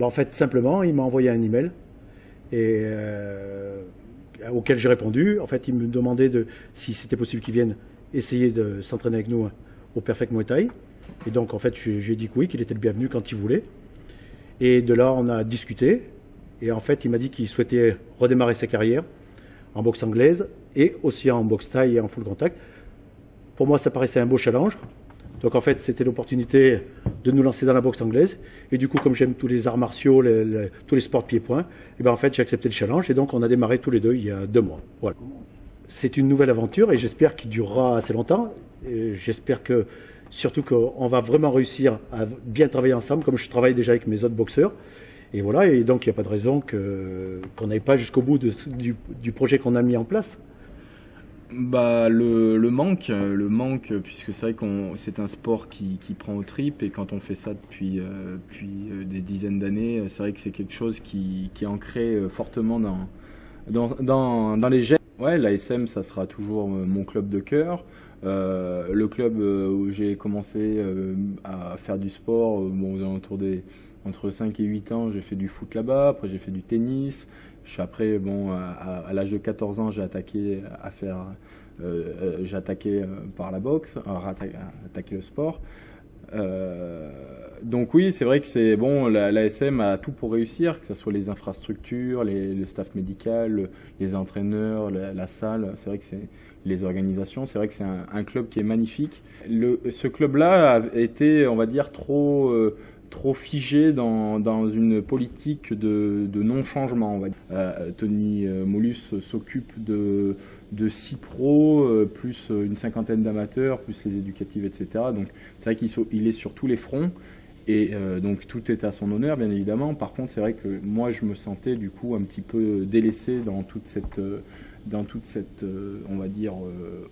En fait, simplement, il m'a envoyé un email et, auquel j'ai répondu. En fait, il me demandait si c'était possible qu'il vienne essayer de s'entraîner avec nous au Perfect Muay Thai. Et donc, en fait, j'ai dit que oui, qu'il était le bienvenu quand il voulait. Et de là, on a discuté. Et en fait, il m'a dit qu'il souhaitait redémarrer sa carrière en boxe anglaise et aussi en boxe thaï et en full contact. Pour moi, ça paraissait un beau challenge. Donc en fait, c'était l'opportunité de nous lancer dans la boxe anglaise. Et du coup, comme j'aime tous les arts martiaux, tous les sports pieds-poings, et ben en fait, j'ai accepté le challenge. Et donc, on a démarré tous les deux il y a 2 mois. Voilà. C'est une nouvelle aventure et j'espère qu'il durera assez longtemps. J'espère que, surtout qu'on va vraiment réussir à bien travailler ensemble, comme je travaille déjà avec mes autres boxeurs. Et voilà, et donc il n'y a pas de raison qu'on n'aille pas jusqu'au bout du projet qu'on a mis en place. Bah le manque, puisque c'est vrai c'est un sport qui prend aux tripes et quand on fait ça depuis des dizaines d'années, c'est vrai que c'est quelque chose qui est ancré fortement dans les gènes. Ouais, l'ASM, ça sera toujours mon club de cœur. Le club où j'ai commencé à faire du sport, bon, aux alentours entre 5 et 8 ans, j'ai fait du foot là-bas, après j'ai fait du tennis. Après, bon, à l'âge de 14 ans, j'ai attaqué par la boxe, attaqué le sport. Donc oui, c'est vrai que c'est bon. L'ASM a tout pour réussir, que ce soit les infrastructures, le staff médical, les entraîneurs, la salle. C'est vrai que c'est les organisations. C'est vrai que c'est un club qui est magnifique. Ce club-là a été, on va dire, trop figé dans une politique de non-changement. On va dire. Tony Mollus s'occupe de 6 pros, plus une cinquantaine d'amateurs, plus les éducatives, etc. Donc c'est vrai qu'il est sur tous les fronts. Et donc tout est à son honneur, bien évidemment. Par contre, c'est vrai que moi, je me sentais du coup un petit peu délaissé dans toute cette on va dire,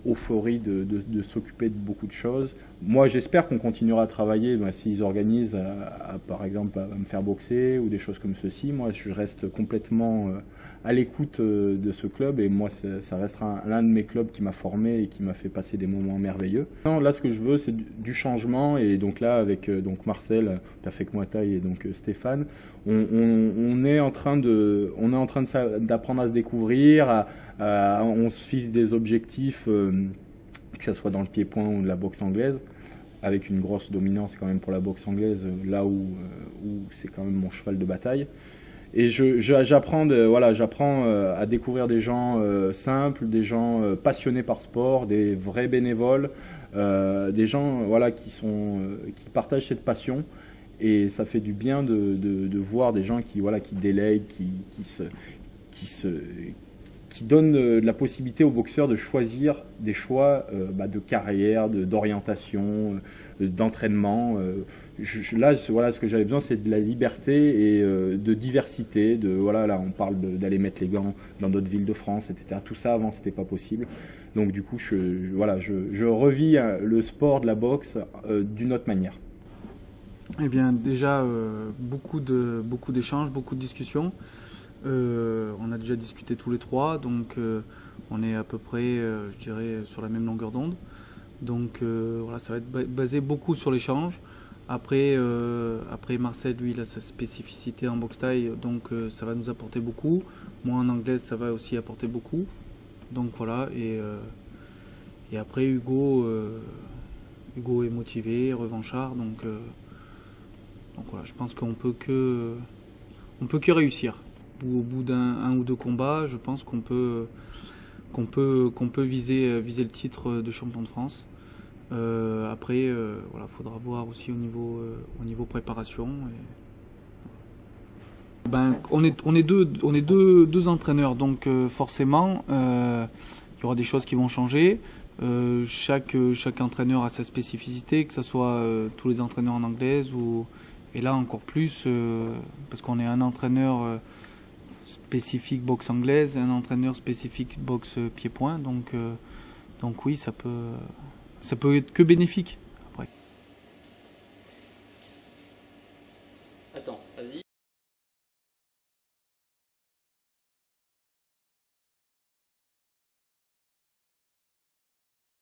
euphorie de s'occuper de beaucoup de choses. Moi, j'espère qu'on continuera à travailler. Ben, s'ils organisent, par exemple, à me faire boxer ou des choses comme ceci, moi, je reste complètement à l'écoute de ce club. Et moi, ça restera l'un de mes clubs qui m'a formé et qui m'a fait passer des moments merveilleux. Non, là, ce que je veux, c'est du changement. Et donc là, avec donc Marcel, Perfect Muay Thai et donc Stéphane, on est en train d'apprendre à se découvrir, on se fixe des objectifs, que ce soit dans le pied-point ou de la boxe anglaise, avec une grosse dominance quand même pour la boxe anglaise, là où c'est quand même mon cheval de bataille. Et j'apprends à découvrir des gens simples, des gens passionnés par sport, des vrais bénévoles, des gens qui partagent cette passion. Et ça fait du bien de voir des gens qui délèguent, qui donnent la possibilité aux boxeurs de choisir des choix de carrière, d'orientation, d'entraînement. Là, ce que j'avais besoin, c'est de la liberté et de diversité. Là, on parle d'aller mettre les gants dans d'autres villes de France, etc. Tout ça, avant, c'était pas possible. Donc, du coup, je revis le sport de la boxe d'une autre manière. Eh bien, déjà, beaucoup d'échanges, beaucoup de discussions. On a déjà discuté tous les trois, donc on est à peu près, je dirais, sur la même longueur d'onde. Donc ça va être basé beaucoup sur l'échange. Après, Marcel, lui, il a sa spécificité en boxe thaï, donc ça va nous apporter beaucoup. Moi, en anglaise, ça va aussi apporter beaucoup. Donc voilà, et après, Hugo est motivé, revanchard, donc voilà, je pense qu'on peut que réussir. Au bout d'un ou deux combats, je pense qu'on peut viser le titre de champion de France. Après, faudra voir aussi au niveau préparation. On est deux entraîneurs, donc forcément, il y aura des choses qui vont changer. Chaque entraîneur a sa spécificité, que ce soit tous les entraîneurs en anglaise et là encore plus, parce qu'on est un entraîneur spécifique boxe anglaise, un entraîneur spécifique boxe pied-point, donc oui, ça peut être que bénéfique.